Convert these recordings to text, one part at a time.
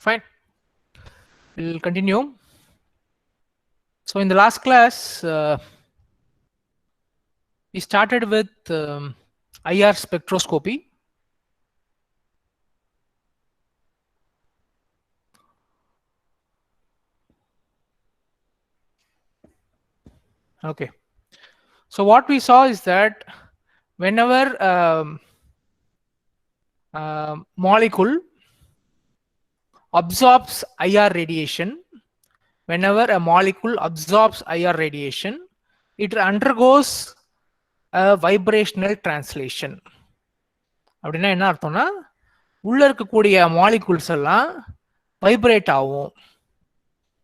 Fine. We'll continue. So in the last class, we started with IR spectroscopy. Okay. So what we saw is that whenever molecule absorbs IR radiation, whenever a molecule absorbs IR radiation, it undergoes a vibrational translation. அப்படின்னா என்ன அர்த்தம்னா உள்ள இருக்கக்கூடிய molecules எல்லாம் vibrate ஆகும்.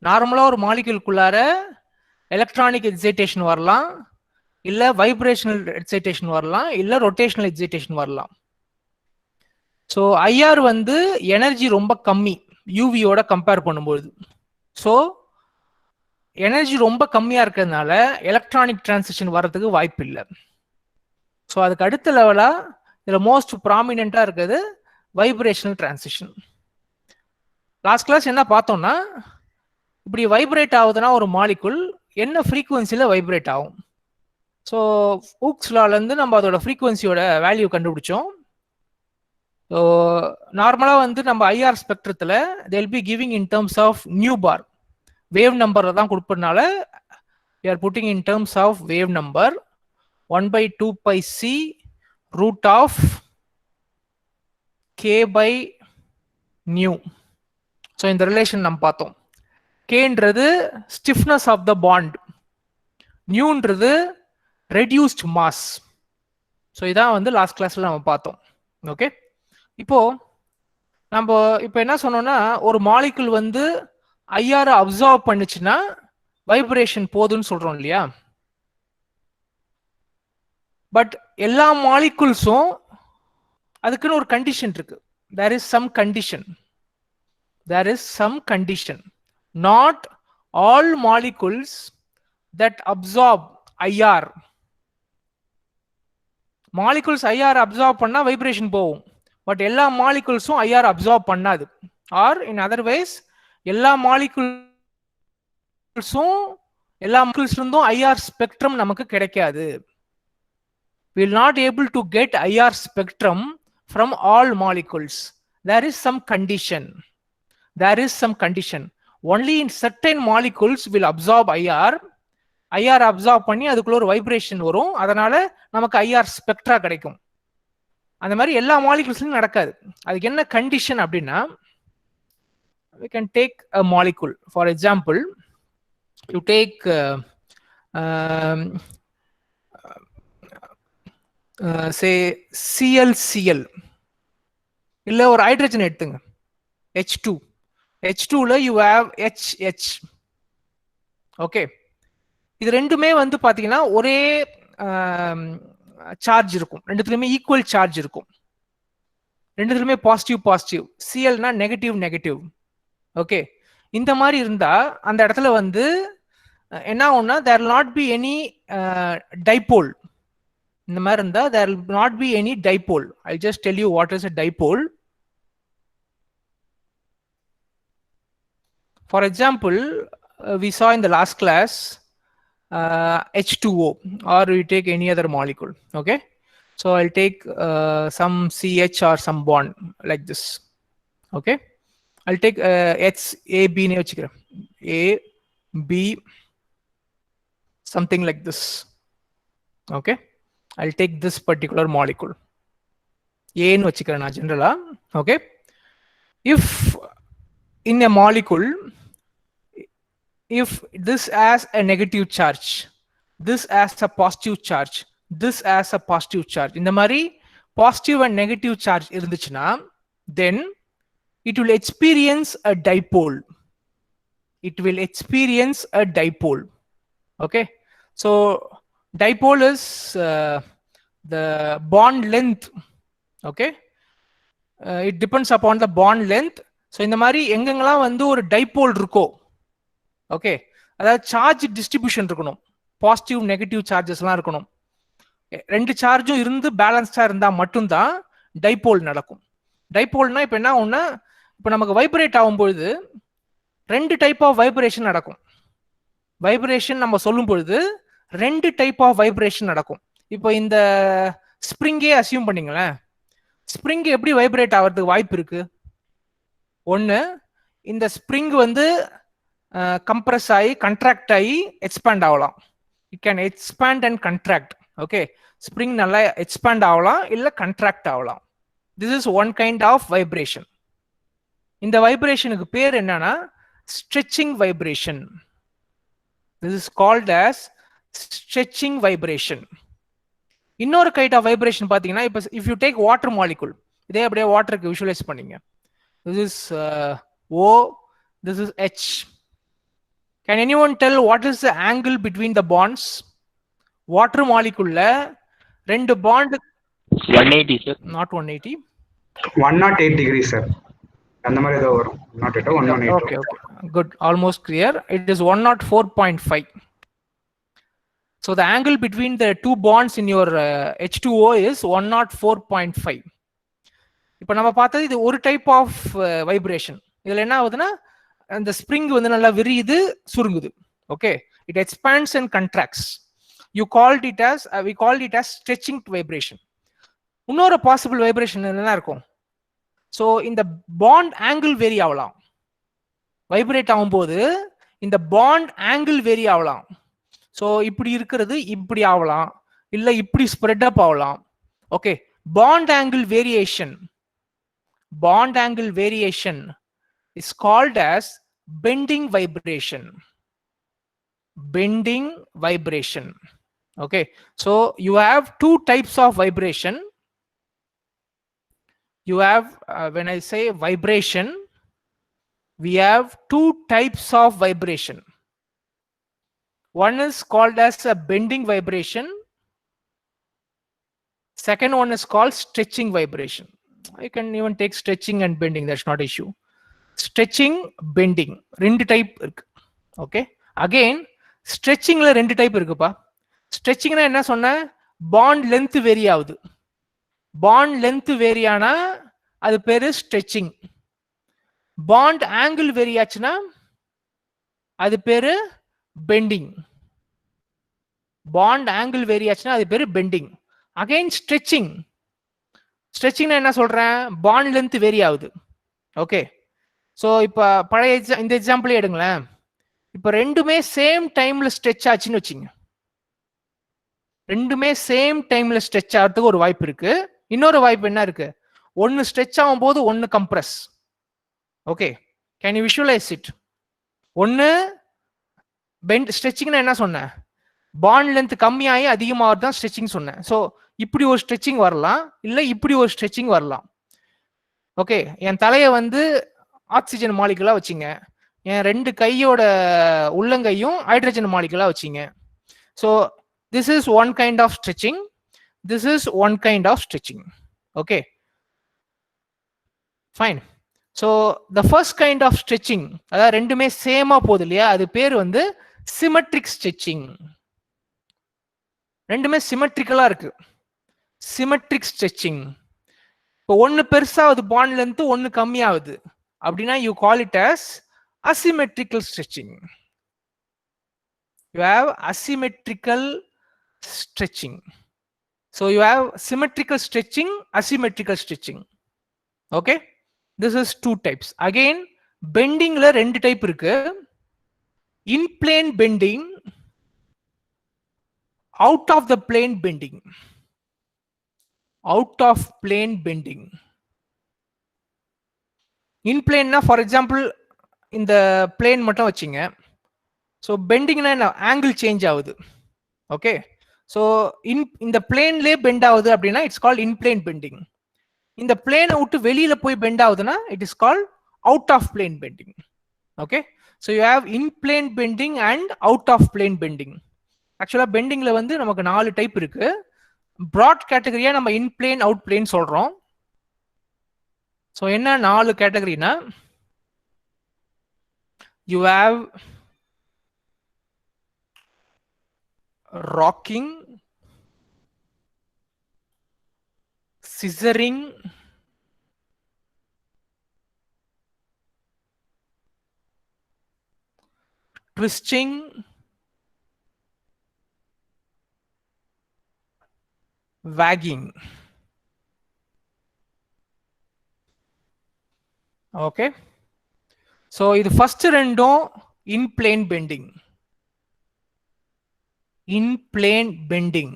நார்மலா ஒரு மாலிகுல்குள்ளார electronic excitation வரலாம், இல்ல வைப்ரேஷனல் எக்ஸைட்டேஷன் வரலாம், இல்ல ரொட்டேஷனல் எக்ஸைட்டேஷன் வரலாம். ஸோ ஐஆர் வந்து எனர்ஜி ரொம்ப கம்மி யூவியோட கம்பேர் பண்ணும்போது. ஸோ எனர்ஜி ரொம்ப கம்மியா இருக்கிறதுனால எலக்ட்ரானிக் டிரான்சிஷன் வர்றதுக்கு வாய்ப்பு இல்லை. ஸோ அதுக்கு அடுத்த லெவலா இதுல மோஸ்ட் ப்ராமினெண்டா இருக்குது வைப்ரேஷனல் டிரான்சிஷன். லாஸ்ட் கிளாஸ் என்ன பார்த்தோம்னா, இப்படி வைப்ரேட் ஆகுதுன்னா ஒரு மாலிகுல் என்ன ஃப்ரீக்குவன்சியில வைப்ரேட் ஆகும். ஸோ ஊக்ஸ் லாலேருந்து நம்ம அதோட ஃப்ரீக்குவன்சியோட வேல்யூ கண்டுபிடிச்சோம். ஸோ நார்மலாக வந்து நம்ம ஐஆர் ஸ்பெக்ட்ரத்தில் they'll be giving in terms of nu bar wave number தான் கொடுப்பதுனால we are putting in terms of wave number 1/2 pi c root of k by nu. So இந்த ரிலேஷன் நம்ம பார்த்தோம். கேன்றது ஸ்டிஃப்னஸ் ஆஃப் த பாண்ட், நியூன்றது reduced mass. So இதான் வந்து last கிளாஸ்ல நம்ம பார்த்தோம். ஓகே, இப்போ நம்ம இப்போ என்ன சொன்னோம்னா, ஒரு மாலிகுல் வந்து ஐஆர் அப்சார்ப் பண்ணுச்சுன்னா வைப்ரேஷன் போதுன்னு சொல்றோம் இல்லையா. பட் எல்லா மாலிகுல்ஸும் அதுக்குன்னு ஒரு கண்டிஷன் இருக்கு. there is some condition. Not all molecules that absorb IR, molecules IR absorb பண்ணா வைப்ரேஷன் போகும். பட் எல்லா மாலிகுல்ஸும் IR அப்சார்ப் பண்ணாது. ஆர் இன் அதர்வைஸ் எல்லா மாலிகுல்ஸ்ல IR ஸ்பெக்ட்ரம் நமக்கு கிடைக்காது. we will not able to get IR spectrum from all molecules. There is some condition. Only in certain molecules will absorb IR absorb பண்ணி அதுக்குள்ள ஒரு vibration வரும், அதனால நமக்கு ஐஆர் ஸ்பெக்ட்ரா கிடைக்கும். அந்த மாதிரி எல்லா மாலிகுல்ஸ்லயும் நடக்காது. அதுக்கு என்ன கண்டிஷன் அப்படின்னா, we can take a molecule. For example, you take say ClCl, இல்ல ஒரு ஹைட்ரஜன் எடுத்துங்க H2ல you have HH. ஓகே, இது ரெண்டுமே வந்து பாத்தீங்கன்னா ஒரே சார்ஜ் இருக்கும், ரெண்டுத்துலயுமே ஈக்குவல் சார்ஜ் இருக்கும், ரெண்டுத்துலயுமே பாசிட்டிவ். சிஎல்னா நெகட்டிவ். ஓகே, இந்த மாதிரி இருந்தா அந்த இடத்துல வந்து என்ன ஆகும்னா, there will not be any dipole. இந்த மாதிரி இருந்தா there will not be any dipole. I'll just tell you what is a dipole. For example, we saw in the last class H2O, or we take any other molecule. Okay, so I'll take some CH or some bond like this. Okay, I'll take H A B A B something like this. Okay, I'll take this particular molecule A nu vechikren na generally. Okay, if in a molecule, if this has a negative charge, this has a positive charge, this has a positive charge, இந்த மாதிரி positive and negative charge இருந்துச்சுன்னா, then it will experience a dipole. Okay, so dipole is the bond length. Okay, it depends upon the bond length. So இந்த மாதிரி எங்கெங்கெல்லாம் வந்து ஒரு dipole இருக்கோ, okay, அதாவது சார்ஜ் டிஸ்ட்ரிபியூஷன் இருக்கணும், பாசிட்டிவ் நெகட்டிவ் சார்ஜஸ்லாம் இருக்கணும், ரெண்டு சார்ஜும் இருந்து பேலன்ஸ்டா இருந்தா மட்டும்தான் டைபோல் நடக்கும். டைபோல்னா இப்ப என்ன ஆகும்னா, இப்போ நமக்கு வைப்ரேட் ஆகும்பொழுது ரெண்டு டைப் ஆஃப் வைப்ரேஷன் நடக்கும். வைப்ரேஷன் நம்ம சொல்லும் பொழுது ரெண்டு டைப் ஆஃப் வைப்ரேஷன் நடக்கும். இப்போ இந்த ஸ்ப்ரிங்கே அசியூம் பண்ணிங்களேன். ஸ்ப்ரிங் எப்படி வைப்ரேட் ஆகிறதுக்கு வாய்ப்பு இருக்கு? ஒன்று, இந்த ஸ்ப்ரிங் வந்து கம்ப்ரஸ் ஆகி கண்ட்ராக்ட் ஆகி எக்ஸ்பேண்ட் ஆகலாம். It can expand and contract. Okay, spring நல்லா எக்ஸ்பேண்ட் ஆகலாம் இல்லை கண்ட்ராக்ட் ஆகலாம். This is one kind of vibration. இந்த வைப்ரேஷனுக்கு பேர் என்னன்னா stretching vibration. This is called as stretching vibration. இன்னொரு கைண்ட் ஆஃப் வைப்ரேஷன் பார்த்தீங்கன்னா, இப்போ if you take water molecule, இதே அப்படியே வாட்டருக்கு விஷுவலைஸ் பண்ணீங்க. This is O, this is H. Can anyone tell what is the angle between the bonds? Water மாலிகுல்ல ரெண்டு bond 180 sir. Not 180, 108 degree sir. அந்த மாதிரி ஏதோ வரும். 108. Okay okay, good, almost clear. It is 104.5. So the angle between the two bonds in your H2O is 104.5. இப்போ நம்ம பார்த்தது இது ஒரு டைப் ஆஃப் வைப்ரேஷன். இதில் என்ன ஆகுதுன்னா, அந்த ஸ்ப்ரிங் வந்து நல்லா விரியுது, சுருங்குது. Okay, it expands and contracts. You called it as we called it as stretching vibration. இன்னொரு பாசிபிள் வைப்ரேஷன் என்ன இருக்கும்? ஸோ இந்த பாண்ட் ஆங்கிள் வேரி ஆகலாம். வைப்ரேட் ஆகும்போது இந்த பாண்ட் ஆங்கிள் வேரி ஆகலாம். ஸோ இப்படி இருக்கிறது இப்படி ஆகலாம், இல்லை இப்படி ஸ்ப்ரெட் அப் ஆகலாம். Okay, bond angle variation. Bond angle variation is called as bending vibration. Bending vibration. Okay, so you have two types of vibration. You have when I say vibration, we have two types of vibration. One is called as a bending vibration. Second one is called stretching vibration. I can even take stretching and bending, that's not issue. Stretching, bending, ரெண்டு type இருக்கு. Okay, again ஸ்ட்ரெச்சிங்ல ரெண்டு type இருக்குப்பா. ஸ்ட்ரெச்சிங்னா என்ன சொன்ன? Bond length vary ஆகுது. Bond length vary ஆனா அது பேரு ஸ்ட்ரெச்சிங். பாண்ட் ஆங்கிள் வேரி ஆச்சுன்னா அது பேரு பெண்டிங். பாண்ட் ஆங்கிள் வேரி ஆச்சுன்னா அது பேரு பெண்டிங். Again stretching. ஸ்ட்ரெச்சிங்னா என்ன சொல்றேன்? பாண்ட் லென்த் வேரி ஆகுது. ஓகே, ஸோ இப்போ பழைய இந்த எக்ஸாம்பிளே எடுங்களேன். இப்போ ரெண்டுமே சேம் டைம்ல ஸ்ட்ரெச் ஆச்சுன்னு வச்சுங்க. ரெண்டுமே சேம் டைம்ல ஸ்ட்ரெச் ஆகிறதுக்கு ஒரு வாய்ப்பு இருக்கு. இன்னொரு வாய்ப்பு என்ன இருக்கு? ஒன்னு ஸ்ட்ரெச் ஆகும் போது ஒன்னு compress. Okay, can you visualise it? ஒன்னு பெண்ட். ஸ்ட்ரெச்சிங்னா என்ன சொன்னேன்? பாண்ட் லென்த் கம்மியாகி அதிகமாக தான் ஸ்ட்ரெச்சிங் சொன்னேன். ஸோ இப்படி ஒரு ஸ்ட்ரெச்சிங் வரலாம், இல்லை இப்படி ஒரு ஸ்ட்ரெச்சிங் வரலாம். ஓகே, என் தலையை வந்து ஆக்சிஜன் மாலிகுலா வச்சிங்க, என் ரெண்டு கையோட உள்ளங்கையும் ஹைட்ரஜன் மாலிகுலா வச்சிங்க. So this is one kind of stretching, this is one kind of stretching. Okay, fine. So the first kind of stretching, அதாவது ரெண்டுமே சேமா போகுது இல்லையா, அது பேர் வந்து சிமெட்ரிக் ஸ்ட்ரெச்சிங். ரெண்டுமே சிமெட்ரிக்கலா இருக்கு. Symmetric stretching. இப்போ ஒன்னு பெருசாகுது பாண்ட் லென்த், ஒன்னு கம்மியாகுது அப்படின்னா you call it as asymmetrical stretching. You have asymmetrical stretching. So you have symmetrical stretching, asymmetrical stretching. Okay, this is two types. Again, bendingல ரெண்டு டைப் இருக்கு. In plane bending, out of the plane bending. Out of plane bending. In plane na, for example, இந்த plane மட்டும் வச்சிங்க. So பெண்டிங்னா என்ன? Angle change ஆகுது. Okay, so இந்த பிளேன்லேயே பெண்ட் ஆகுது அப்படின்னா it's called in plane bending. இந்த பிளேனை விட்டு வெளியில போய் பெண்ட் ஆகுதுன்னா it is called out of plane bending. Okay, so you have in plane bending and out of plane bending. ஆக்சுவலா பெண்டிங்ல வந்து நமக்கு 4 டைப் இருக்கு. ப்ராட் கேட்டகரியா நம்ம இன் பிளேன் அவுட் பிளேன் சொல்றோம். ஸோ என்ன 4 கேட்டகரினா, you have rocking, scissoring, twisting, wagging. Okay, so இது first ரெண்டும் in plane bending. In plane bending.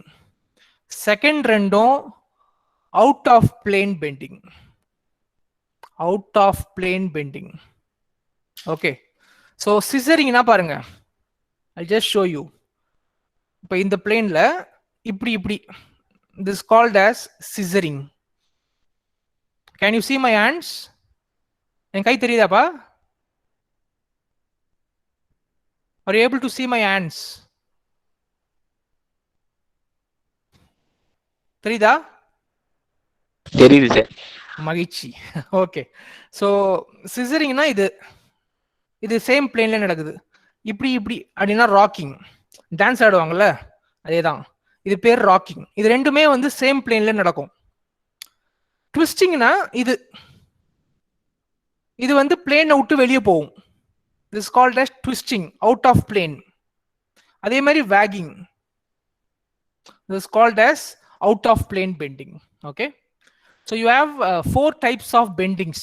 Second ரெண்டும் out of plane bending. Out of plane bending. Okay, so scissoring na பாருங்க, I'll just show you. இப்போ இந்த பிளேன்ல இப்படி this is called as scissoring. Can you see my hands? N guy தெரியுதாப்பா? Are you able to see my hands? தெரியுதா? தெரியுது sir. மகிழ்ச்சி. Okay, so சிசரிங்னா இது same பிளேன்ல நடக்குது. இப்படி அப்படின்னா ராக்கிங், டான்ஸ் ஆடுவாங்கல்ல அதேதான், இது பேர் ராக்கிங். இது ரெண்டுமே வந்து சேம் பிளேன்ல நடக்கும். ட்விஸ்டிங்னா இது வந்து பிளேனை விட்டு வெளியே போகும். This called as twisting, out of plane. அதே மாதிரி wagging, this is called as out of plane bending. Okay, so you have 4 types of bendings.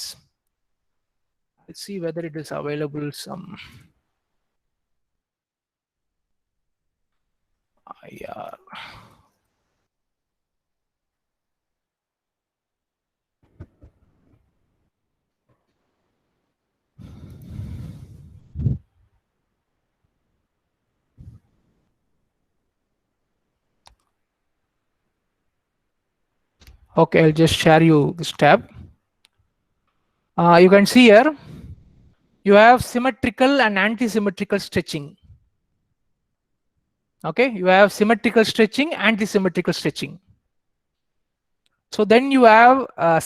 Let's see whether it is available some. Yeah. Okay, I'll just share you this tab. You can see here, you have symmetrical and anti-symmetrical stretching. Okay, you have symmetrical stretching, anti-symmetrical stretching. So then you have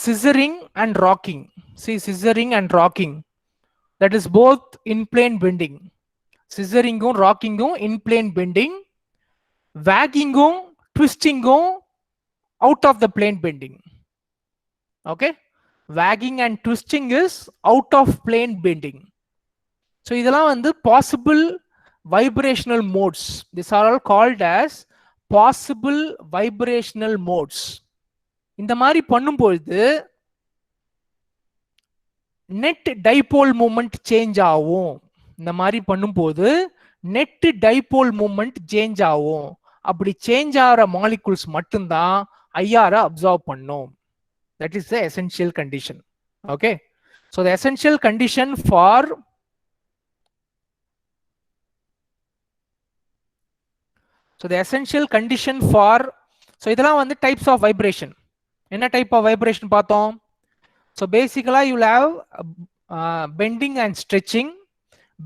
scissoring and rocking. See, scissoring and rocking, that is both in plane bending. Scissoring and rocking in plane bending, wagging twisting out of the plane bending. Okay, wagging and twisting is out of plane bending. So இதெல்லாம் வந்து possible vibrational modes. These are all called as possible vibrational modes. இந்த மாதிரி பண்ணும்போது net dipole moment change ஆகும். இந்த மாதிரி பண்ணும்போது net dipole moment change ஆகும். அப்படி சேஞ்ச் ஆகிற மாலிகுல்ஸ் மட்டும்தான் ஐஆர் அப்சார்ப் பண்ணும். That is the essential condition. Okay, so the essential condition for so இதெல்லாம் வந்து types of vibration. என்ன type of vibration பார்த்தோம்? So basically you will have bending and stretching.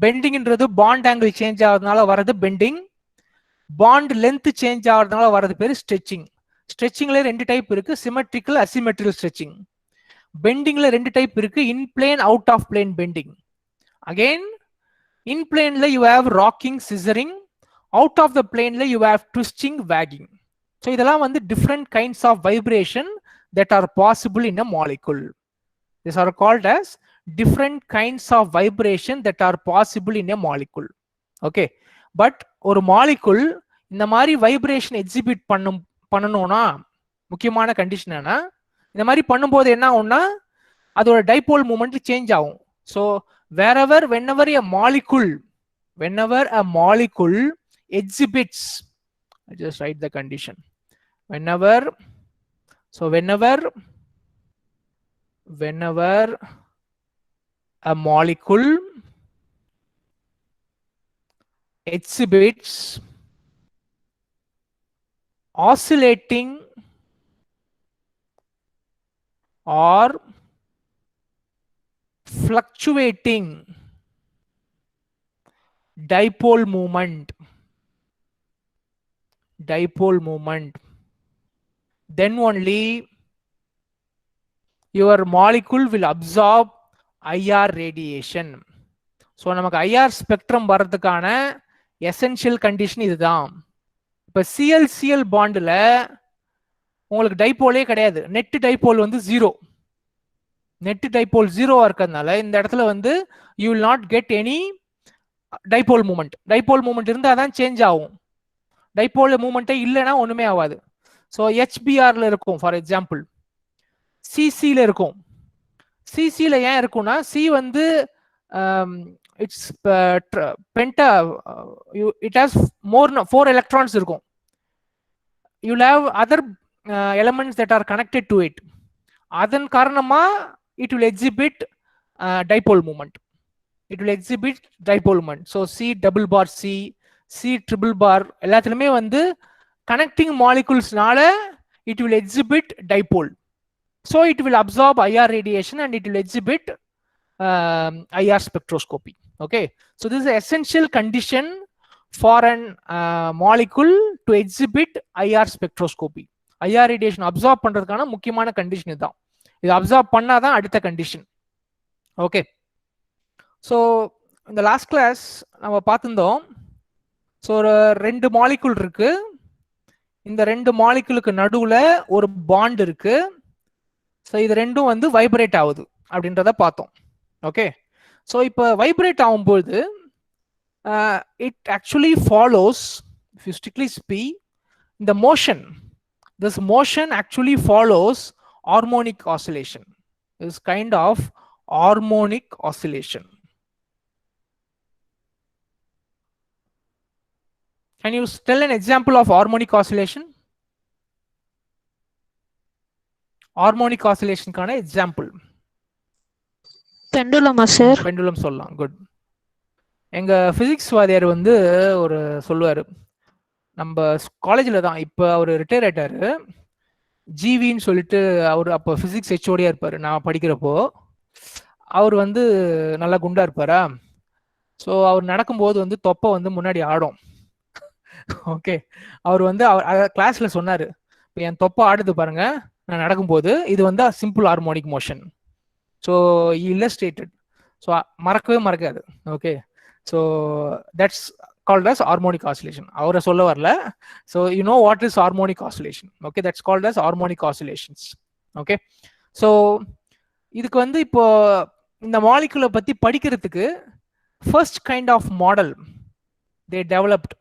Bending என்றது bond angle change ஆகிறதுனால வரது bending, bond length change ஆகிறதுனால வரது பேரு stretching. ஸ்ட்ரெச்சிங்ல 2 டைப் இருக்கு, சிமெட்ரிக்கல் அசிமெட்ரிக்கல் ஸ்ட்ரெச்சிங். பெண்டிங்ல 2 டைப் இருக்கு, in plane out of plane bending. Again in பிளேன்ல you have rocking scissoring, out of the பிளேன்ல you have twisting wagging. So இதெல்லாம் வந்து different kinds of vibration that are possible in a molecule. These are called as different kinds of vibration that are possible in a molecule. Okay, but ஒரு molecule இந்த மாதிரி vibration exhibit பண்ணணும்னா முக்கியமான condition என்ன, இந்த மாதிரி பண்ணும்போது என்ன ஆகும்னா அதோட டைபோல் மூமெண்ட் சேஞ்ச் ஆகும். So wherever whenever a molecule exhibits, I just write the condition, whenever a molecule exhibits oscillating or fluctuating dipole moment, then only your molecule will absorb IR radiation. So நமக்கு IR spectrum வர்றதுக்கான essential condition இதுதான். இப்போ CL பாண்டில் உங்களுக்கு டைபோலே கிடையாது, net dipole வந்து 0, net dipole 0 இருக்கிறதுனால இந்த இடத்துல வந்து you will not get any dipole moment. Dipole moment இருந்தால் தான் சேஞ்ச் ஆகும். டைபோல் மூமெண்ட்டே இல்லைன்னா ஒன்றுமே ஆகாது. ஸோ ஹெச்பிஆர்ல இருக்கும் ஃபார் எக்ஸாம்பிள், சிசியில் இருக்கும். சிசியில் ஏன் இருக்கும்னா சி வந்து it's penta, it has more 4 electrons இருக்கும். You have other elements that are connected to it. அதன் காரணமா it will exhibit dipole moment. It will exhibit dipole moment. So C double bar C, C triple bar எல்லாத்துலயுமே வந்து connecting moleculesனால it will exhibit dipole. So it will absorb IR radiation and it will exhibit IR spectroscopy. Okay. So this is an essential condition for an molecule to exhibit IR spectroscopy. IR radiation absorb பண்றதுக்கான முக்கியமான condition இதுதான். இது absorb பண்ணாதான் அடுத்த condition. Okay. So இந்த last class நம்ம பார்த்துருந்தோம். So ஒரு 2 மாலிகுல் இருக்கு. இந்த 2 மாலிகுலுக்கு நடுவில் ஒரு பாண்ட் இருக்கு. ஸோ இது ரெண்டும் வந்து வைப்ரேட் ஆகுது அப்படின்றத பார்த்தோம். ஓகே. ஸோ இப்போ வைப்ரேட் ஆகும்போது it actually follows, if you strictly speak, இந்த motion, this motion actually follows harmonic oscillation. This kind of harmonic oscillation. Can you tell an example of harmonic oscillation? Harmonic oscillation கான example. Pendulum sir. Pendulum சொல்லலாம். Good. எங்க physics வாதியார் வந்து ஒரு சொல்லுவாரு, நம்ம காலேஜில் தான், இப்போ அவர் ரிட்டையர் ஆயிட்டாரு, ஜிவின்னு சொல்லிட்டு. அவர் அப்போ பிசிக்ஸ் ஹெச்ஓடியா இருப்பார் நான் படிக்கிறப்போ. அவர் வந்து நல்லா குண்டா இருப்பாரா. ஸோ அவர் நடக்கும்போது வந்து தொப்பை வந்து முன்னாடி ஆடும். ஓகே. அவர் வந்து அவர் கிளாஸ்ல சொன்னாரு, இப்போ என் தொப்பை ஆடுது பாருங்க நான் நடக்கும்போது, இது வந்து simple harmonic motion. So illustrated. So மறக்கவே மறக்காது. Okay. So that's called as harmonic oscillation. அவரை சொல்ல வரல. So you know what is harmonic oscillation. Okay, that's called as harmonic oscillations. Okay. So இதுக்கு வந்து இப்போ இந்த மாலிகுலை பத்தி படிக்கிறதுக்கு first kind of model they developed.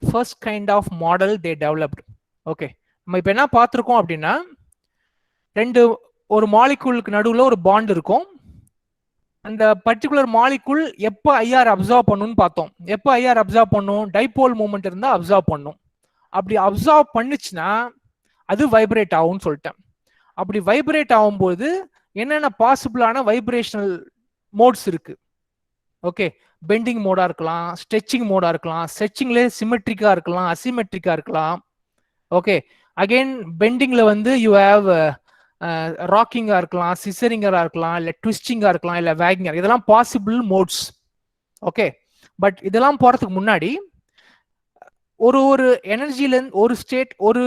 First kind of model they developed. Okay. நம்ம இப்போ என்ன பார்த்துருக்கோம் அப்படின்னா, ஒரு மாலிகுலுக்கு நடுவில் ஒரு பாண்ட் இருக்கும். அந்த பர்டிகுலர் மாலிகுல் எப்போ ஐஆர் அப்சர்வ் பண்ணுன்னு பார்த்தோம். எப்போ ஐஆர் அப்சர்வ் பண்ணும்? டைபோல் மூமெண்ட் இருந்தால் அப்சர்வ் பண்ணும். அப்படி அப்சர்வ் பண்ணுச்சுன்னா அது வைப்ரேட் ஆகும்னு சொல்லிட்டேன். அப்படி வைப்ரேட் ஆகும்போது என்னென்ன பாசிபிளான வைப்ரேஷனல் மோட்ஸ் இருக்கு? ஓகே. பெண்டிங் மோடா இருக்கலாம், ஸ்ட்ரெச்சிங் மோடா இருக்கலாம், ஸ்ட்ரெச்சிங்ல சிமெட்ரிக்கா இருக்கலாம், அசிமெட்ரிக்கா இருக்கலாம். ஓகே. அகெயின் பெண்டிங்ல வந்து யூ ஹேவ் ராக்கிங்கா இருக்கலாம், சிசரிங்கா இருக்கலாம், இல்லை ட்விஸ்டிங்கா இருக்கலாம், இல்லை வேகிங்கா, இதெல்லாம் பாசிபிள் மோட்ஸ். ஓகே. பட் இதெல்லாம் போறதுக்கு முன்னாடி ஒரு எனர்ஜில இருந்து ஒரு ஸ்டேட், ஒரு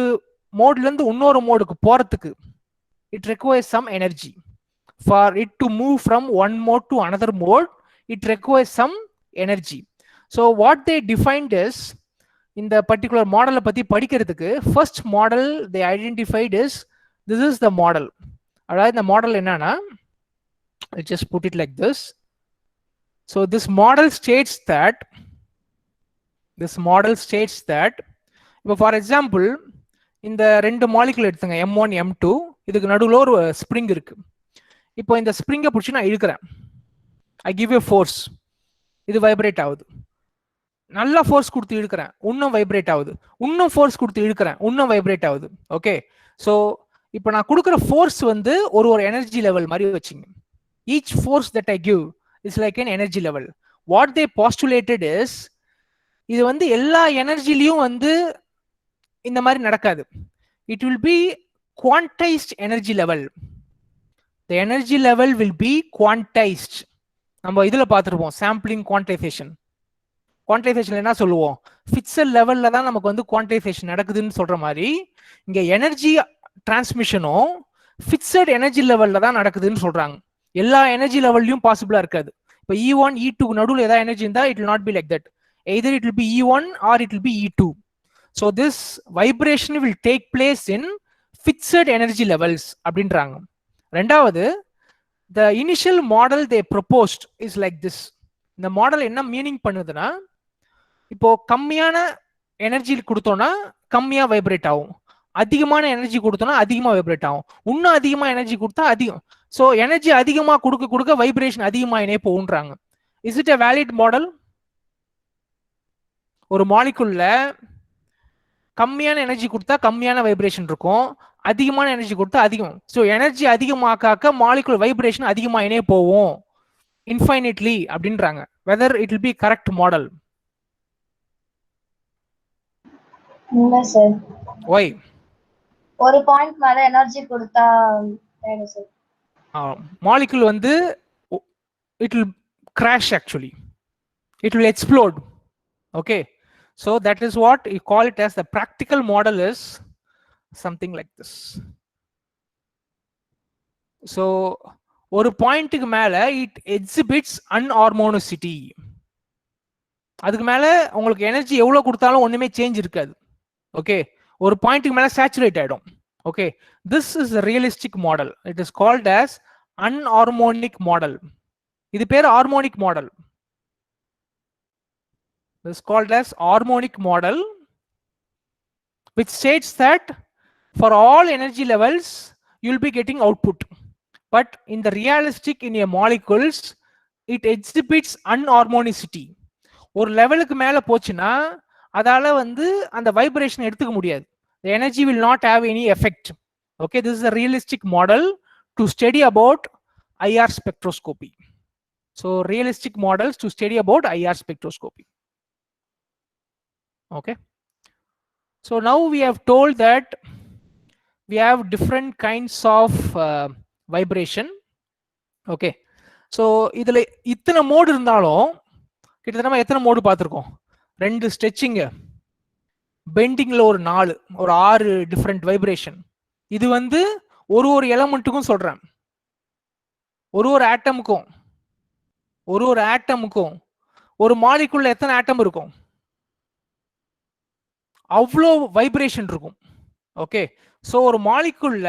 மோட்ல இருந்து இன்னொரு மோடுக்கு போறதுக்கு it requires some energy. For it to move from one mode to another mode it requires some energy. So what they defined is, இந்த பர்டிகுலர் மாடலை பத்தி படிக்கிறதுக்கு first model they identified is, this is the model. அதாவது இந்த model என்னன்னா, I'll just put it like this. So this model states that இப்போ for example இந்த 2 molecule எடுத்துங்க, M1 M2, இதுக்கு நடுவில் ஒரு ஸ்ப்ரிங் இருக்கு. இப்போ இந்த ஸ்ப்ரிங்கை பிடிச்சி நான் இழுக்கிறேன், ஐ கிவ் ஏ ஃபோர்ஸ், இது வைப்ரேட் ஆகுது. நல்லா ஃபோர்ஸ் கொடுத்து இழுக்கிறேன், இன்னும் வைப்ரேட் ஆகுது. இன்னும் ஃபோர்ஸ் கொடுத்து இழுக்கிறேன், இன்னும் வைப்ரேட் ஆகுது. ஓகே. ஸோ இப்போ நான் கொடுக்குற ஃபோர்ஸ் வந்து ஒரு எனர்ஜி லெவல் மாதிரி வச்சுங்க. Each force that I give is like an energy level. What they பாஸ்டுலேட்டட் is, இது வந்து எல்லா எனர்ஜிலையும் வந்து இந்த மாதிரி நடக்காது. It will be quantised energy level. The energy level will be quantised. நம்ம இதில் பார்த்துருப்போம் சாம்பிளிங் குவான்டைசேஷன். குவான்டைசேஷன் என்ன சொல்லுவோம்? ஃபிக்ஸட் லெவல்ல தான் நமக்கு வந்து குவான்டைசேஷன் நடக்குதுன்னு சொல்ற மாதிரி இங்க எனர்ஜி டிரான்ஸ்மிஷனும் ஃபிக்ஸட் எனர்ஜி லெவல்ல தான் நடக்குதுன்னு சொல்றாங்க. எல்லா எனர்ஜி லெவல்லையும் பாசிபிளா இருக்காது. இப்போ E1 E2 நடுவில் ஏதாவது எனர்ஜி இருந்தா it will not be like that. Either it will be E1 R it will be E2. So this vibration will take place in fixed energy levels அப்படின்றாங்க. ரெண்டாவது, the initial model they proposed is like this. இந்த model என்ன meaning பண்ணுதுன்னா, இப்போ கம்மியான energy கொடுத்தோம்னா கம்மியா vibrate ஆகும், அதிகமான எனர்ஜி கொடுத்தோம்னா அதிகமா வைப்ரேட் ஆகும், இன்னும் அதிகமா எனர்ஜி கொடுத்தா அதிகம். ஸோ எனர்ஜி அதிகமா கொடுக்க கொடுக்க வைப்ரேஷன் அதிகமாயினே போகுன்றாங்க. Is it a valid model? ஒரு மாலிகுல்ல கம்மியான எனர்ஜி கொடுத்தா கம்மியான வைப்ரேஷன் இருக்கும், அதிகமான எனர்ஜி கொடுத்தா அதிகம். ஸோ எனர்ஜி அதிகமாக்காக்க மாலிகுல் வைப்ரேஷன் அதிகமாயினே போகும் இன்ஃபைனிட்லி அப்படின்றாங்க. Whether it will be correct model? இல்ல சார். ஒய்? ஒரு பாயிண்ட் மேல எனர்ஜி கொடுத்தா வேணும் சார். மாலிகுல் வந்து it will crash, actually it will explode. Okay, so that is what you call it as the practical model is something like this. So ஒரு பாயிண்ட்டுக்கு மேல it exhibits unharmonicity. அதுக்கு மேல உங்களுக்கு எனர்ஜி எவ்வளவு கொடுத்தாலும் ஒண்ணுமே சேஞ்ச் இருக்காது. ஓகே, ஒரு பாயிண்ட்டுக்கு மேல சேச்சுரேட் ஆயிடும். Okay, this is a realistic model. It is called as unharmonic model. இது பேர் harmonic model. This is called as harmonic model, which states that for all energy levels you will be getting output, but in the realistic in a molecules it exhibits unharmonicity. ஒரு லெவலுக்கு மேல போச்சுன்னா அதால வந்து அந்த vibration எடுத்துக்க முடியாது. The energy will not have any effect. Okay, this is a realistic model to study about IR spectroscopy. So realistic models to study about IR spectroscopy. Okay, so now we have told that we have different kinds of vibration. Okay, so இதுல இத்தனை mode இருந்தாலும் கிட்டத்தட்ட நம்ம எத்தனை mode பார்த்திருக்கோம்? 2 stretching, பெண்டிங்ல ஒரு 4, ஒரு 6 different vibration. இது வந்து ஒரு ஒரு எலமெண்ட்டுக்கும் சொல்றேன், ஒரு ஒரு ஆட்டமுக்கும் ஒரு மாலிகுல்ல எத்தனை ஆட்டம் இருக்கும் அவ்வளோ வைப்ரேஷன் இருக்கும். ஓகே, சோ ஒரு மாலிகுல்ல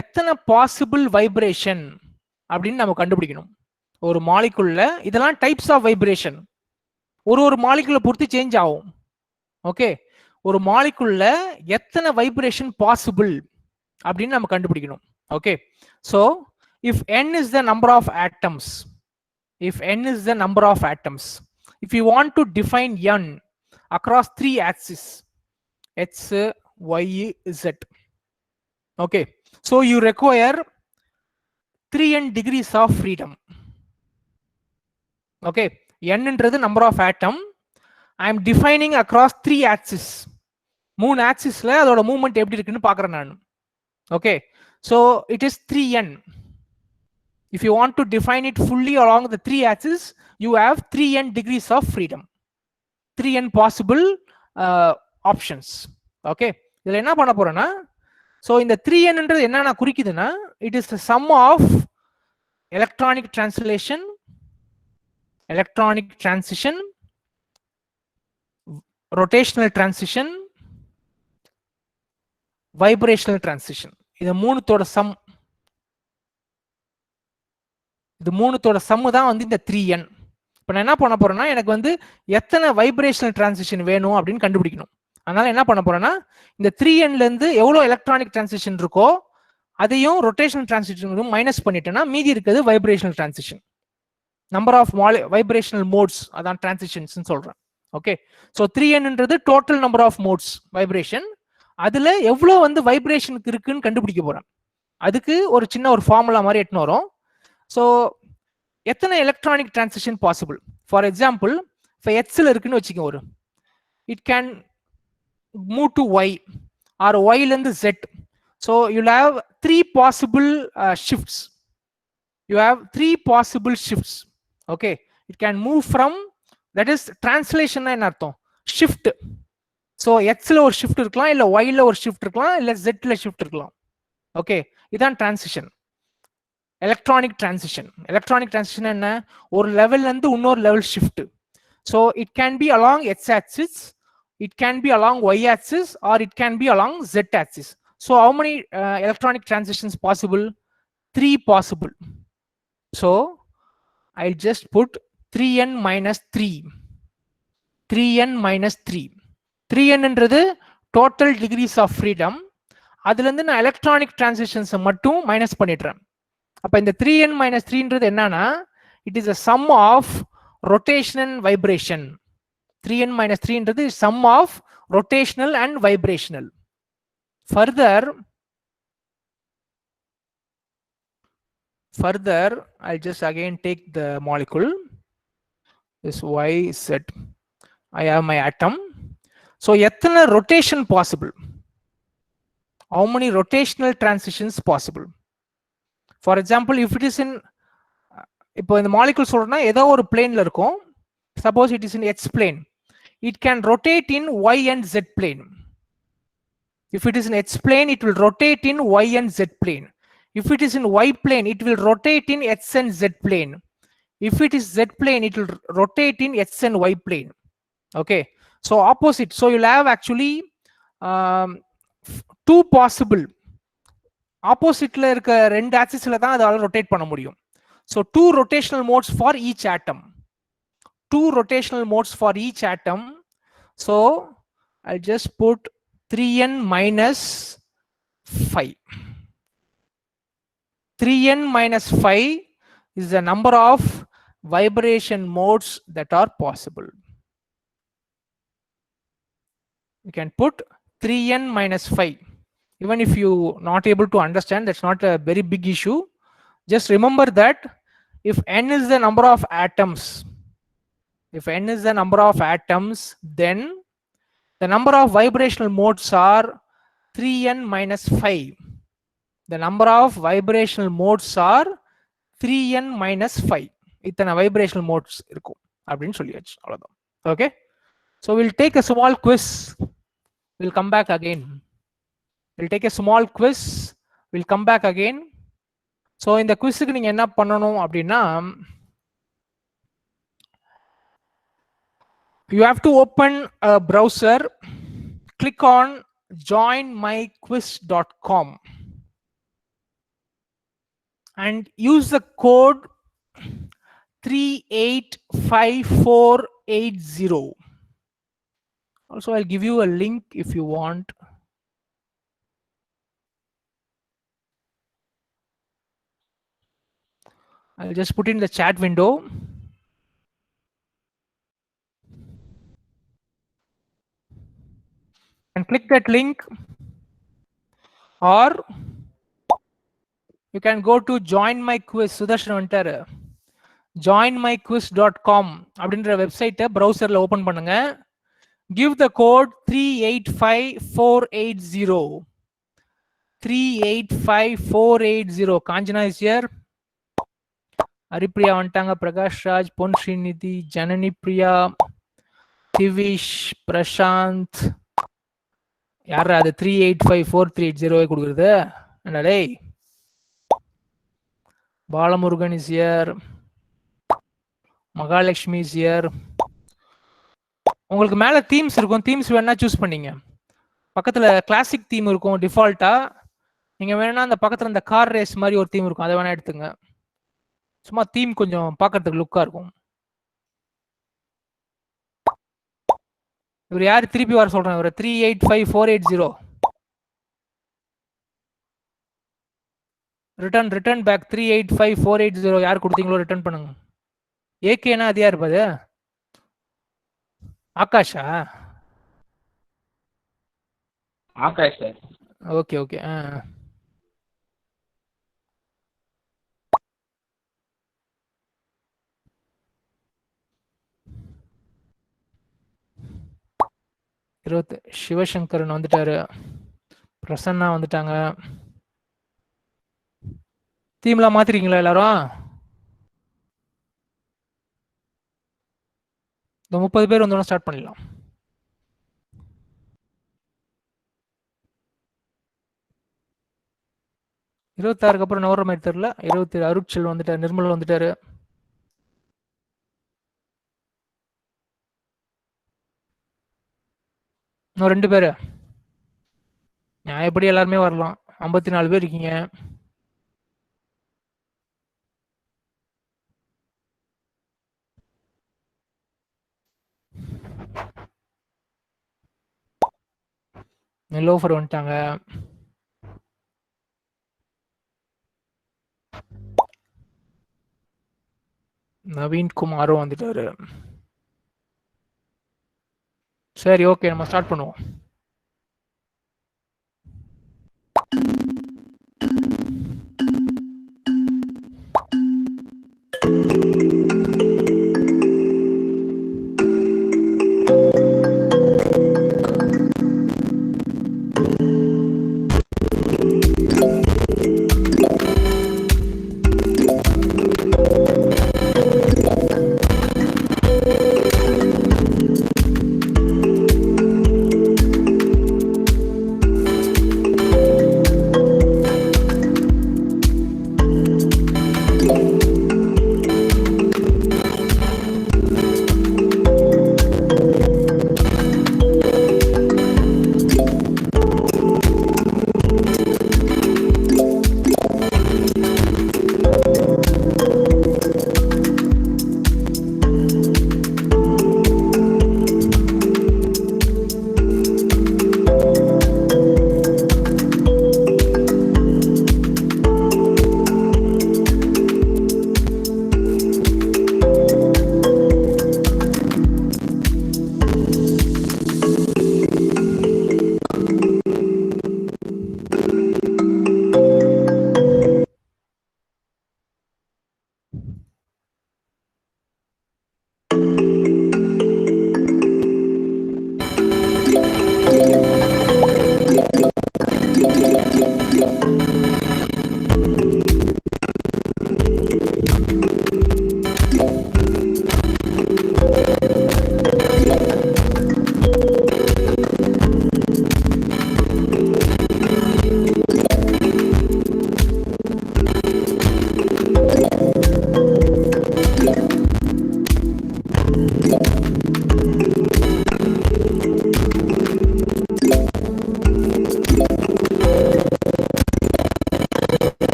எத்தனை பாசிபிள் வைப்ரேஷன் அப்படின்னு நம்ம கண்டுபிடிக்கணும். ஒரு மாலிகுல்ல இதெல்லாம் டைப்ஸ் ஆஃப் வைப்ரேஷன், ஒரு மாலிகுல்ல பொறுத்து சேஞ்ச் ஆகும். ஓகே, ஒரு மாலிகுல்ல எத்தனை வைப்ரேஷன் பாசிபிள் அப்படின்னு நம்ம கண்டுபிடிக்கணும். Okay, so if n is the number of atoms, if you want to define n across 3 axes x, y, z, okay, so you require 3n degrees of freedom. Okay, n என்றது number of atom, I am defining across 3 axes. 3 axisல அதோட movement எப்படி இருக்குன்னு பார்க்கறேன் நான். Okay, so it is 3n. If you want to define it fully along the 3 axes, you have 3n degrees of freedom, 3n possible options. Okay, இதுல என்ன பண்ண போறேன்னா, so இந்த 3n என்றது என்னன்னா குறிக்குதுன்னா, it is the sum of electronic translation, electronic transition, rotational transition, vibrational transition. இது மூணுத்தோட some. இது மூணுத்தோட சம்மு தான் வந்து இந்த 3n. இப்போ நான் என்ன பண்ண போறேன்னா, எனக்கு வந்து எத்தனை வைப்ரேஷனல் டிரான்சிஷன் வேணும் அப்படின்னு கண்டுபிடிக்கணும். அதனால என்ன பண்ண போறேன்னா, இந்த 3nல இருந்து எவ்வளவு எலக்ட்ரானிக் டிரான்சிஷன் இருக்கோ அதையும் ரொட்டேஷனல் டிரான்சிஷன் மைனஸ் பண்ணிட்டேன்னா மீதி இருக்கிறது vibrational transition. Number of vibrational modes, அதான் டிரான்சிஷன்ஸ் சொல்றேன். ஓகே, ஸோ 3nன்றது total number of modes vibration. அதுல எவ்வளவு வந்து வைப்ரேஷனுக்கு இருக்குன்னு கண்டுபிடிக்க போறேன். அதுக்கு ஒரு சின்ன ஒரு ஃபார்முலா மாதிரி எட்டுன்னு வரும். ஸோ எத்தனை electronic transition possible? For example, இப்போ எக்ஸ்ல இருக்குன்னு வச்சுக்கோங்க, ஒரு it can move to Y or ஒய்லேருந்து Z. So you'll have 3 possible shifts. You have 3 possible shifts. Okay, it can move from, that is translation என்ன அர்த்தம்? ஷிஃப்ட். ஸோ எக்ஸ்ல ஒரு shift இருக்கலாம், இல்லை ஒய்ல ஒரு ஷிஃப்ட் இருக்கலாம், இல்லை ஜெட்ல ஷிஃப்ட் இருக்கலாம். ஓகே, இதான் transition, electronic transition. Electronic transition என்ன? ஒரு லெவல்ல இருந்து இன்னொரு level shift. So it can be along X axis, it can be along y axis, or it can be along z axis. So how many electronic transitions possible? 3 possible. So I'll just put 3n minus 3. 3n minus 3. 3n என்றது total degrees of freedom. அதுல இருந்து நான் electronic transitions மட்டும் minus பண்ணிடுறேன். அப்ப இந்த 3n minus 3ன்றது என்னன்னா, it is a sum of rotation and vibration. 3n minus 3ன்றது sum of rotational and vibrational. Further, I'll just again take the molecule. This Y Z. I have my atom. So, எத்தனை rotation possible? How many rotational transitions possible? For example, if it is in, இப்போ இந்த molecule சொல்றேன்னா ஏதோ ஒரு planeல இருக்கும். Suppose it is in X plane. It can rotate in Y and Z plane. If it is in X plane, it will rotate in Y and Z plane. If it is in Y plane, it will rotate in X and Z plane. If it is Z plane, it will rotate in X and Y plane. Okay. So opposite. So you'll have actually two possible. Opposite la irukka rendu axis la dhaan adala rotate panna mudiyum. So two rotational modes for each atom. Two rotational modes for each atom. So I'll just put 3n minus 5. 3n minus 5 is the number of vibration modes that are possible. You can put 3n minus 5. Even if you not able to understand, that's not a very big issue. Just remember that if n is the number of atoms, then the number of vibrational modes are 3n minus 5. The number of vibrational modes are 3n minus 5. இத்தனை vibrational modes இருக்கும் அப்படின்னு சொல்லியாச்சு. அவ்வளவுதான். Okay. So we'll take a small quiz. We'll come back again. We'll take a small quiz. We'll come back again. So இந்த குவிஸுக்கு நீங்க என்ன பண்ணணும் அப்படின்னா, you have to open a browser, click on joinmyquiz.com and use the code 385480. Also, I'll give you a link if you want. I'll just put in the chat window. And click that link, or you can go to join my quiz. Sudarshan vantaru. joinmyquiz.com அப்படின்ற வெப்சைட்டை browserல open பண்ணுங்க. Give the code 385480. 385480. Kanjana is here. Haripriya vantaanga, Prakash Raj, Pon Srinidhi, Janani Priya, Tivish, Prashant. யாரா அது 385480 கொடுக்குறது? என்ன டேய்? Balamurugan is here. Mahalakshmi is here. உங்களுக்கு மேல தீம்ஸ் இருக்கும். தீம்ஸ் வேணா சூஸ் பண்ணீங்க. பக்கத்துல கிளாசிக் தீம் இருக்கும் டிஃபால்ட்டா. நீங்க வேணா அந்த பக்கத்துல அந்த கார் ரேஸ் மாதிரி ஒரு தீம் இருக்கும். அதை வேணா எடுத்துங்க. சும்மா தீம் கொஞ்சம் பார்க்கறதுக்கு லுக்கா இருக்கும். இவர் யாரு திருப்பி வர சொல்றேன்? இவர் 385480. Return back 385480. யார் கொடுத்தீங்களோ ரிட்டர்ன் பண்ணுங்க. ஏகேனா அது யார் இருப்பது? ஆகாஷா? Akash sir. Okay okay. Sivasankaran வந்துட்டாரு. பிரசன்னா வந்துட்டாங்க. தீம்லாம் மாத்திருக்கீங்களா எல்லாரும்? இந்த 30 பேர் வந்தோட ஸ்டார்ட் பண்ணிடலாம். இருபத்தாறுக்கு அப்புறம் நவர மாதிரி தெரியல. 27 அருட்செல் வந்துட்டாரு. நிர்மல் வந்துட்டாரு. இன்னும் 2 பேரு. நான் எப்படி எல்லாருமே வரலாம். 54 பேர் இருக்கீங்க. நிலோஃபர் வந்துட்டாங்க. நவீன் குமாரும் வந்துட்டாரு. சரி, ஓகே, நம்ம ஸ்டார்ட் பண்ணுவோம்.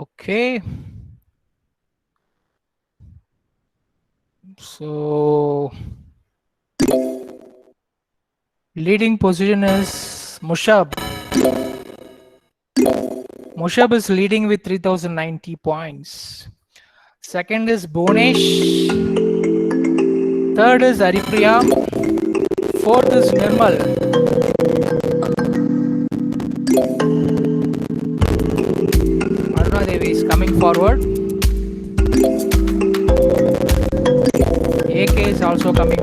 Okay. So leading position is Mushab. Mushab is leading with 3090 points. Second is Bonesh. Third is Haripriya. Fourth is Nirmal. Aruna Devi is coming forward. AK is also coming.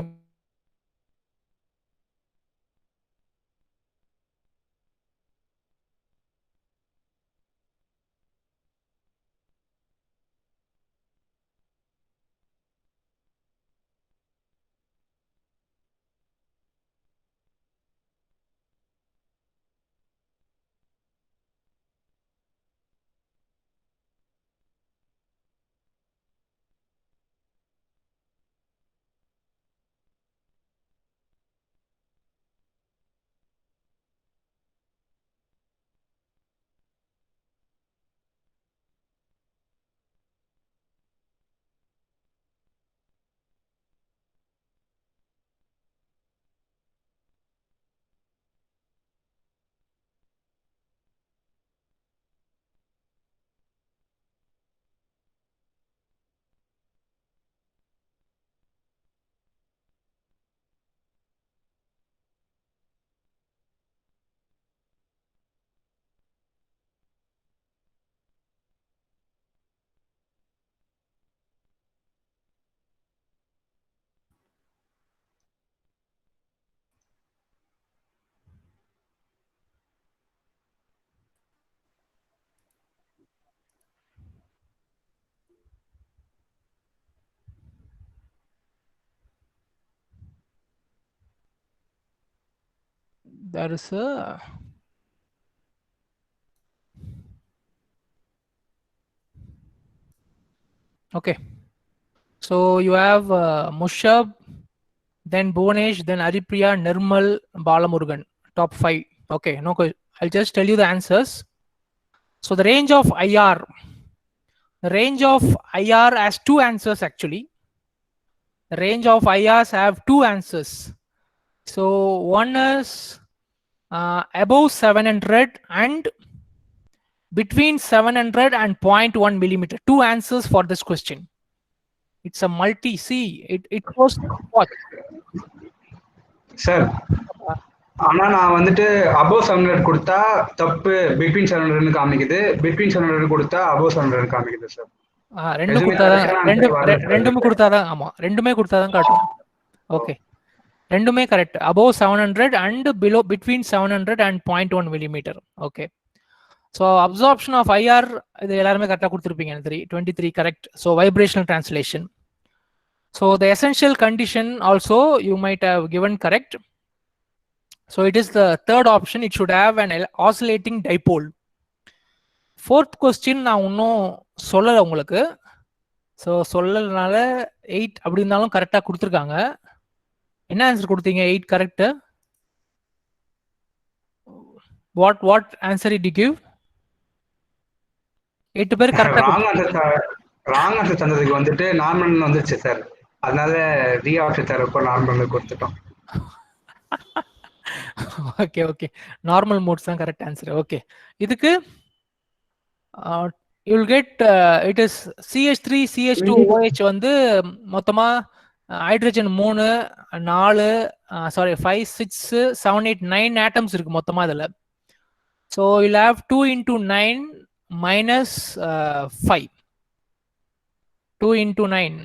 there is a okay. So you have Mushab, then Bhuvanesh, then Aripriya, Nirmal, Balamurugan. Top 5. Okay, no, I'll just tell you the answers. So the range of IR has two answers actually. The range of IRs have two answers. So one is above 700 and between 700 and 0.1 millimeter. Two answers for this question. It's a multi. See, it goes what? Sir ஆனா நான் வந்துட்டு above 700 கொடுத்தா தப்பு, between 700 காமிக்குது, between 700 கொடுத்தா above 700 காமிக்குது sir. ரெண்டு ரெண்டுமே கொடுத்தாதான் கரெக்டான ரெண்டு ஆன்சர் வரல சார். ரெண்டுமே கொடுத்தாதான் ஆமா ரெண்டுமே கொடுத்தாதான் காட்டும். ஓகே, ரெண்டுமே correct. Above 700 and below between 700 and 0.1 millimeter. Okay, so absorption of IR இது எல்லாருமே கரெக்டாக கொடுத்துருப்பீங்க. 23 correct. So vibrational translation. So the essential condition also you might have given correct. So it is the third option. It should have an oscillating dipole. Fourth question நான் இன்னும் சொல்லலை உங்களுக்கு. So சொல்லலைனால 8 அப்படி இருந்தாலும் கரெக்டாக கொடுத்துருக்காங்க. என்ன ஆன்சர் கொடுத்தீங்க? 8 correct. What answer it give? 8 பேர் கரெக்டா ராங் ஆன்சர் தந்ததுக்கு வந்துட்டு நார்மல் வந்துருச்சு சார். அதனால ரீ ஆப்ஷன் தரப்போ நார்மல் கொடுத்துட்டோம். ஓகே ஓகே, நார்மல் மோட்ஸ் தான் கரெக்ட் ஆன்சர். ஓகே, இதுக்கு you will get it is CH3 CH2OH வந்து மொத்தமா ஹைட்ரஜன் 3 4 சாரி 5 6 7 8 9 ஆட்டம்ஸ் இருக்கு மொத்தமா இதுல. So you'll have 2 into 9 minus 5. 2 into 9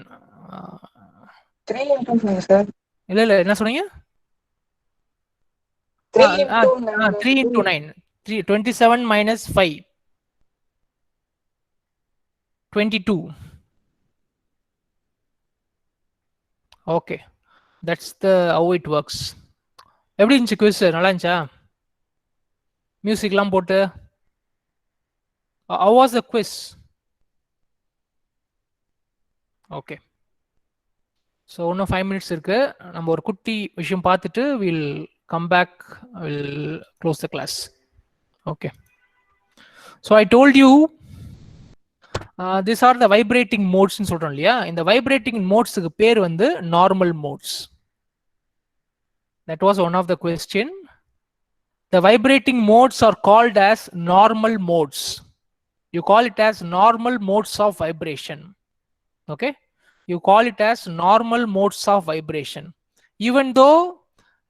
3 into 5 sir. இல்ல என்ன சொன்னீங்க? 3 into 9 27 minus 5 22. Okay, that's the how it works. எப்படி இருந்துச்சு குவிஸ்? நல்லா இருந்துச்சா? மியூசிக்லாம் போட்டு how was the quiz? Okay, so இன்னும் 5 minutes இருக்கு. நம்ம ஒரு குட்டி விஷயம் பார்த்துட்டு will come back, will close the class. Okay, so I told you these are the vibrating modes ன்னு சொல்றோம் இல்லையா? இந்த வைப்ரேட்டிங் மோட்ஸுக்கு பேர் வந்து normal modes. That was one of the question. The vibrating modes are called as normal modes. You call it as normal modes of vibration. Okay, you call it as normal modes of vibration. Even though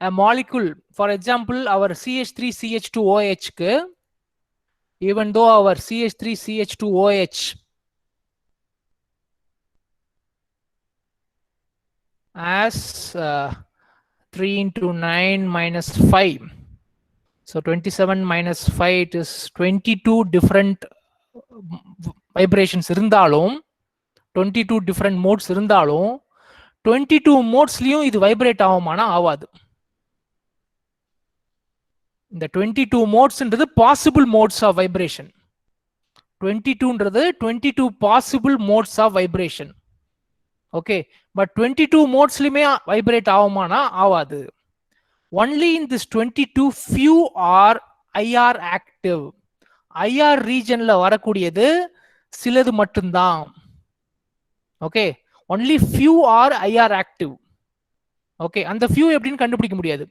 a molecule, for example our CH3 CH2OH க்கு, even though our CH3 CH2OH as 3 into 9 minus 5, so 27 minus 5, it is 22 different vibrations இருந்தாலும், 22 different modes இருந்தாலும் 22 மோட்ஸ்லயும் இது vibrate ஆகுமானா ஆகாது. இந்த 22 மோட்ஸ்ன்றது possible modes of vibration. 22ன்றது 22 possible modes of vibration. Okay, but 22 மோட்ஸ்லயுமே வைப்ரேட் ஆகுமானா ஆகாது. Only in this 22 few are IR active. IR ரீஜன்ல வரக்கூடியது சிலது மட்டும்தான். Okay, only few are IR active. Okay, அந்த few எப்படின்னு கண்டுபிடிக்க முடியாது.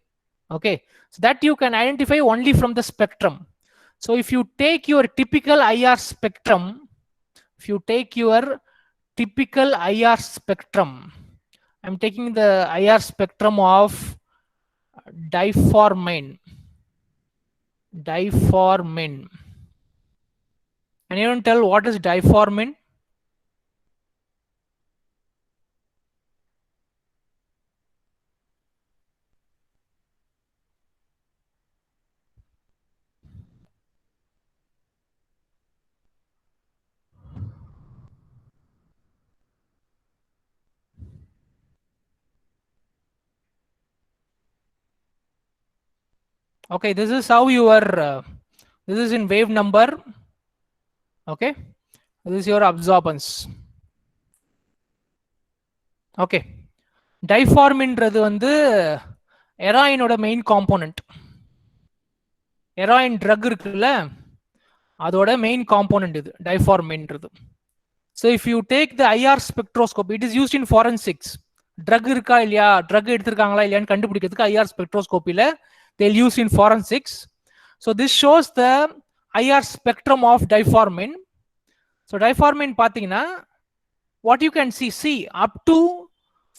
Okay, so that you can identify only from the spectrum. So if you take your typical IR spectrum, I'm taking the IR spectrum of diformine. Anyone tell what is diformine? Okay, this is how your this is in wave number. Okay, this is your absorbance. Okay, டைஃபார்மின்றது வந்து எராயினோட main component. எராயின் drug இருக்குல்ல, அதோட main component இது டைஃபார்மின்றது. So if you take the IR spectroscopy, it is used in forensics. Drug இருக்கா இல்லையா, drug எடுத்திருக்காங்களா இல்லையான்னு கண்டுபிடிக்கிறதுக்கு IR ஸ்பெக்ட்ரோஸ்கோப்பில they'll use in forensics. So this shows the IR spectrum of diformin. So diformin பாத்தீங்கன்னா what you can see up to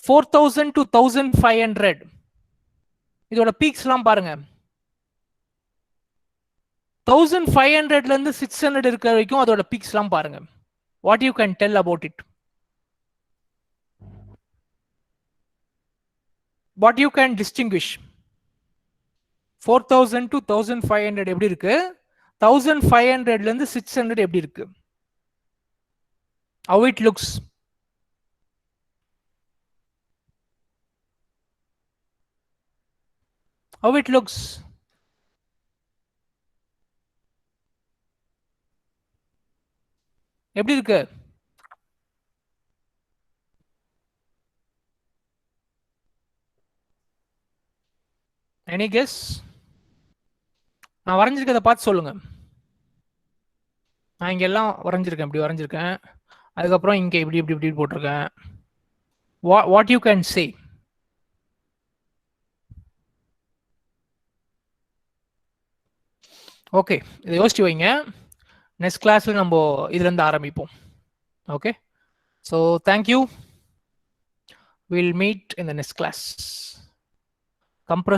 4000 to 1500 இதோட peaks எல்லாம் பாருங்க. 1500ல இருந்து 600 இருக்கிற வரைக்கும் அதோட பீக்ஸ் எல்லாம் பாருங்க. What you can tell about it? What you can distinguish? 4000 to 1500 எப்படி இருக்கு, 1500ல இருந்து 600 எப்படி இருக்கு? How it looks? How it looks? எப்படி இருக்கு? Any guess? நான் வரைஞ்சிருக்கதை பார்த்து சொல்லுங்க. நான் இங்க எல்லாம் வரைஞ்சிருக்கேன், இப்படி வரைஞ்சிருக்கேன், அதுக்கப்புறம் இங்க இப்படி இப்படி இப்படி போட்டிருக்கேன். What you can say? Okay, இதை யோசிச்சு வைங்க. நெக்ஸ்ட் கிளாஸ்ல நம்ம இதுல இருந்து ஆரம்பிப்போம். Okay, so thank you. We'll meet in the next class. Compress